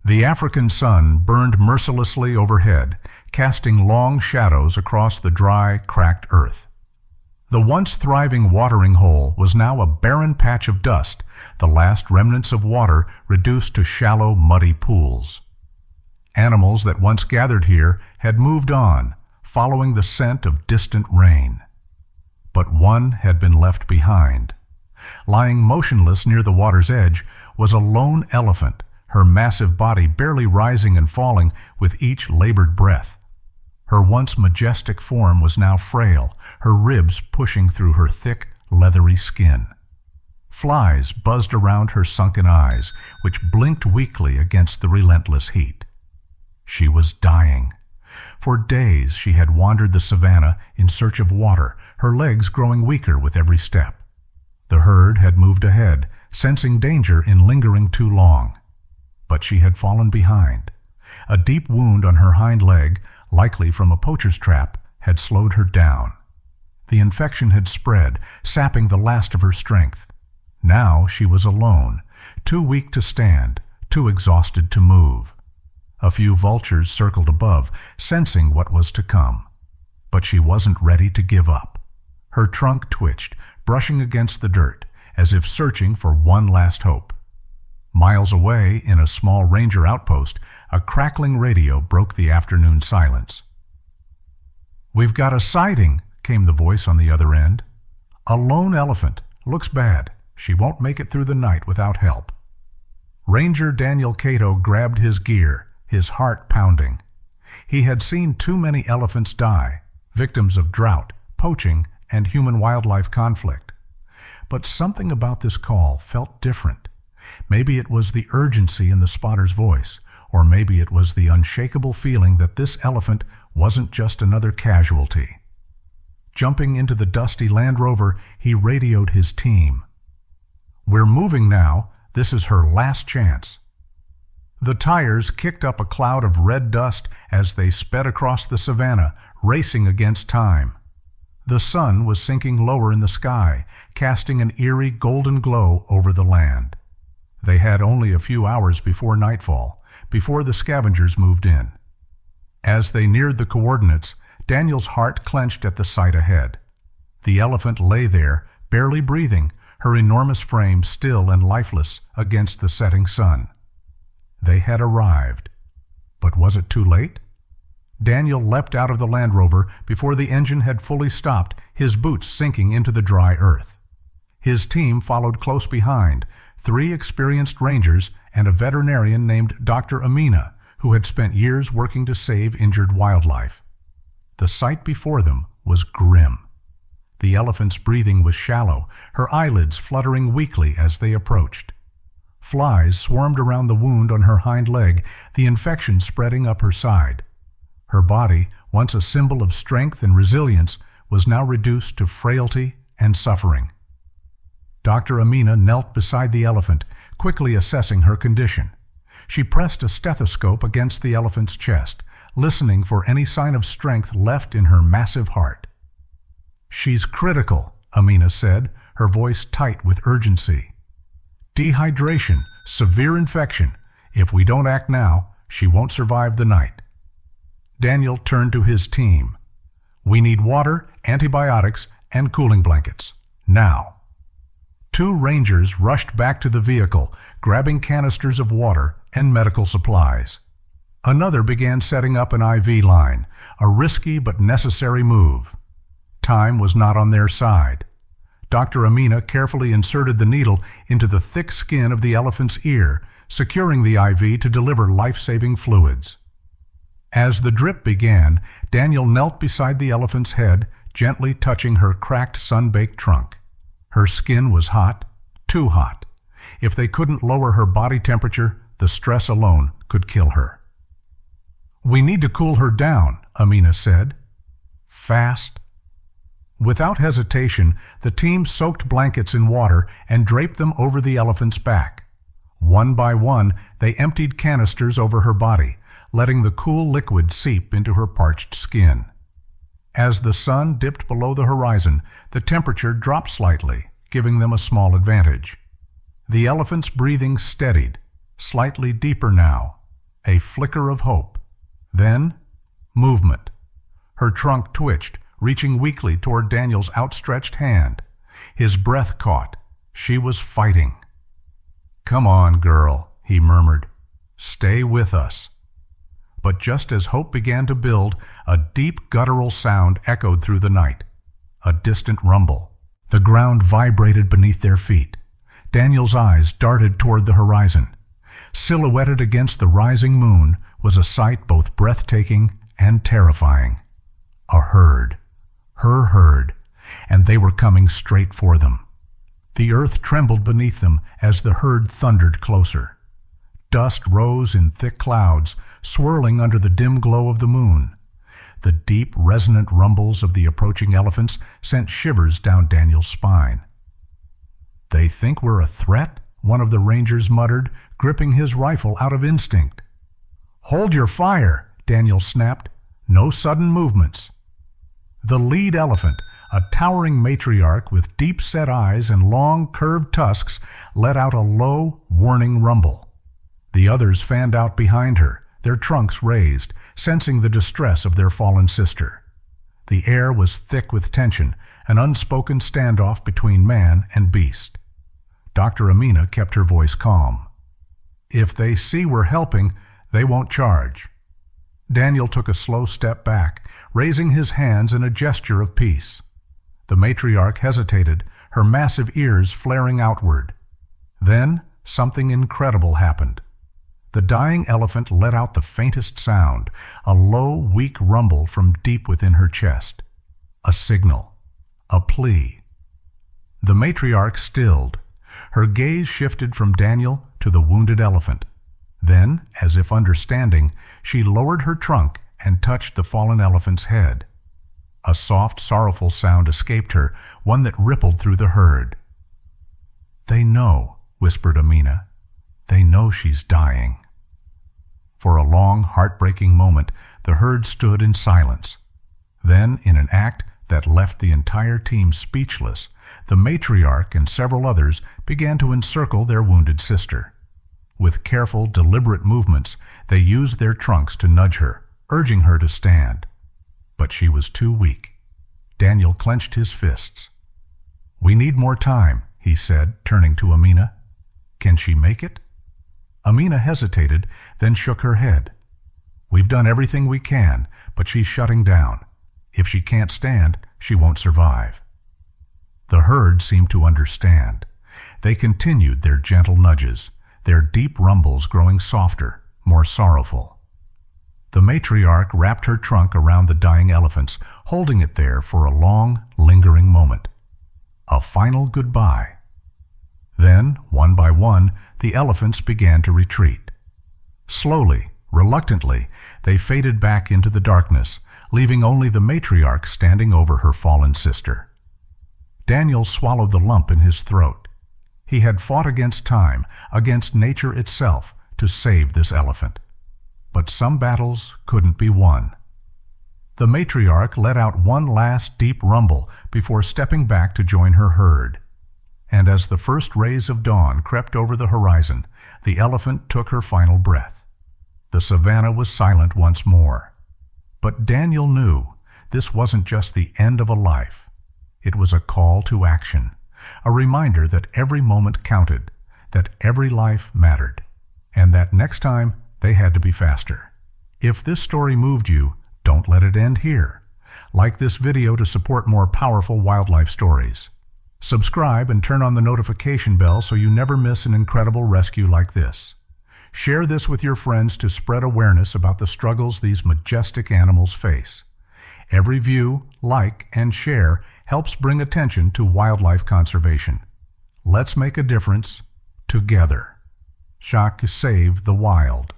The African sun burned mercilessly overhead, casting long shadows across the dry, cracked earth. The once thriving watering hole was now a barren patch of dust, the last remnants of water reduced to shallow, muddy pools. Animals that once gathered here had moved on, following the scent of distant rain. But one had been left behind. Lying motionless near the water's edge was a lone elephant, her massive body barely rising and falling with each labored breath. Her once majestic form was now frail, her ribs pushing through her thick, leathery skin. Flies buzzed around her sunken eyes, which blinked weakly against the relentless heat. She was dying. For days she had wandered the savanna in search of water, her legs growing weaker with every step. The herd had moved ahead, sensing danger in lingering too long. But she had fallen behind. A deep wound on her hind leg, likely from a poacher's trap, had slowed her down. The infection had spread, sapping the last of her strength. Now she was alone, too weak to stand, too exhausted to move. A few vultures circled above, sensing what was to come. But she wasn't ready to give up. Her trunk twitched, brushing against the dirt, as if searching for one last hope. Miles away, in a small ranger outpost, a crackling radio broke the afternoon silence. "We've got a sighting," came the voice on the other end. "A lone elephant. Looks bad. She won't make it through the night without help." Ranger Daniel Cato grabbed his gear, his heart pounding. He had seen too many elephants die, victims of drought, poaching, and human-wildlife conflict. But something about this call felt different. Maybe it was the urgency in the spotter's voice, or maybe it was the unshakable feeling that this elephant wasn't just another casualty. Jumping into the dusty Land Rover, he radioed his team. "We're moving now. This is her last chance." The tires kicked up a cloud of red dust as they sped across the savanna, racing against time. The sun was sinking lower in the sky, casting an eerie golden glow over the land. They had only a few hours before nightfall, before the scavengers moved in. As they neared the coordinates, Daniel's heart clenched at the sight ahead. The elephant lay there, barely breathing, her enormous frame still and lifeless against the setting sun. They had arrived. But was it too late? Daniel leapt out of the Land Rover before the engine had fully stopped, his boots sinking into the dry earth. His team followed close behind, 3 experienced rangers and a veterinarian named Dr. Amina, who had spent years working to save injured wildlife. The sight before them was grim. The elephant's breathing was shallow, her eyelids fluttering weakly as they approached. Flies swarmed around the wound on her hind leg, the infection spreading up her side. Her body, once a symbol of strength and resilience, was now reduced to frailty and suffering. Dr. Amina knelt beside the elephant, quickly assessing her condition. She pressed a stethoscope against the elephant's chest, listening for any sign of strength left in her massive heart. "She's critical," Amina said, her voice tight with urgency. "Dehydration, severe infection. If we don't act now, she won't survive the night." Daniel turned to his team. "We need water, antibiotics, and cooling blankets. Now." 2 rangers rushed back to the vehicle, grabbing canisters of water and medical supplies. Another began setting up an IV line, a risky but necessary move. Time was not on their side. Dr. Amina carefully inserted the needle into the thick skin of the elephant's ear, securing the IV to deliver life-saving fluids. As the drip began, Daniel knelt beside the elephant's head, gently touching her cracked, sun-baked trunk. Her skin was hot, too hot. If they couldn't lower her body temperature, the stress alone could kill her. "We need to cool her down," Amina said. "Fast." Without hesitation, the team soaked blankets in water and draped them over the elephant's back. One by one, they emptied canisters over her body, letting the cool liquid seep into her parched skin. As the sun dipped below the horizon, the temperature dropped slightly, giving them a small advantage. The elephant's breathing steadied, slightly deeper now, a flicker of hope. Then, movement. Her trunk twitched, reaching weakly toward Daniel's outstretched hand. His breath caught. She was fighting. "Come on, girl," he murmured. "Stay with us." But just as hope began to build, a deep guttural sound echoed through the night. A distant rumble. The ground vibrated beneath their feet. Daniel's eyes darted toward the horizon. Silhouetted against the rising moon was a sight both breathtaking and terrifying. A herd. Her herd. And they were coming straight for them. The earth trembled beneath them as the herd thundered closer. Dust rose in thick clouds, swirling under the dim glow of the moon. The deep, resonant rumbles of the approaching elephants sent shivers down Daniel's spine. "They think we're a threat?" one of the rangers muttered, gripping his rifle out of instinct. "Hold your fire," Daniel snapped. "No sudden movements." The lead elephant, a towering matriarch with deep-set eyes and long, curved tusks, let out a low, warning rumble. The others fanned out behind her, their trunks raised, sensing the distress of their fallen sister. The air was thick with tension, an unspoken standoff between man and beast. Dr. Amina kept her voice calm. "If they see we're helping, they won't charge." Daniel took a slow step back, raising his hands in a gesture of peace. The matriarch hesitated, her massive ears flaring outward. Then something incredible happened. The dying elephant let out the faintest sound, a low, weak rumble from deep within her chest. A signal. A plea. The matriarch stilled. Her gaze shifted from Daniel to the wounded elephant. Then, as if understanding, she lowered her trunk and touched the fallen elephant's head. A soft, sorrowful sound escaped her, one that rippled through the herd. "They know," whispered Amina. "They know she's dying." For a long, heartbreaking moment, the herd stood in silence. Then, in an act that left the entire team speechless, the matriarch and several others began to encircle their wounded sister. With careful, deliberate movements, they used their trunks to nudge her, urging her to stand. But she was too weak. Daniel clenched his fists. "We need more time," he said, turning to Amina. "Can she make it?" Amina hesitated, then shook her head. "We've done everything we can, but she's shutting down. If she can't stand, she won't survive." The herd seemed to understand. They continued their gentle nudges, their deep rumbles growing softer, more sorrowful. The matriarch wrapped her trunk around the dying elephants, holding it there for a long, lingering moment. A final goodbye. Then, one by one, the elephants began to retreat. Slowly, reluctantly, they faded back into the darkness, leaving only the matriarch standing over her fallen sister. Daniel swallowed the lump in his throat. He had fought against time, against nature itself, to save this elephant. But some battles couldn't be won. The matriarch let out one last deep rumble before stepping back to join her herd. And as the first rays of dawn crept over the horizon, the elephant took her final breath. The savannah was silent once more. But Daniel knew this wasn't just the end of a life. It was a call to action, a reminder that every moment counted, that every life mattered, and that next time they had to be faster. If this story moved you, don't let it end here. Like this video to support more powerful wildlife stories. Subscribe and turn on the notification bell so you never miss an incredible rescue like this. Share this with your friends to spread awareness about the struggles these majestic animals face. Every view, like, and share helps bring attention to wildlife conservation. Let's make a difference together. Chaque save the wild.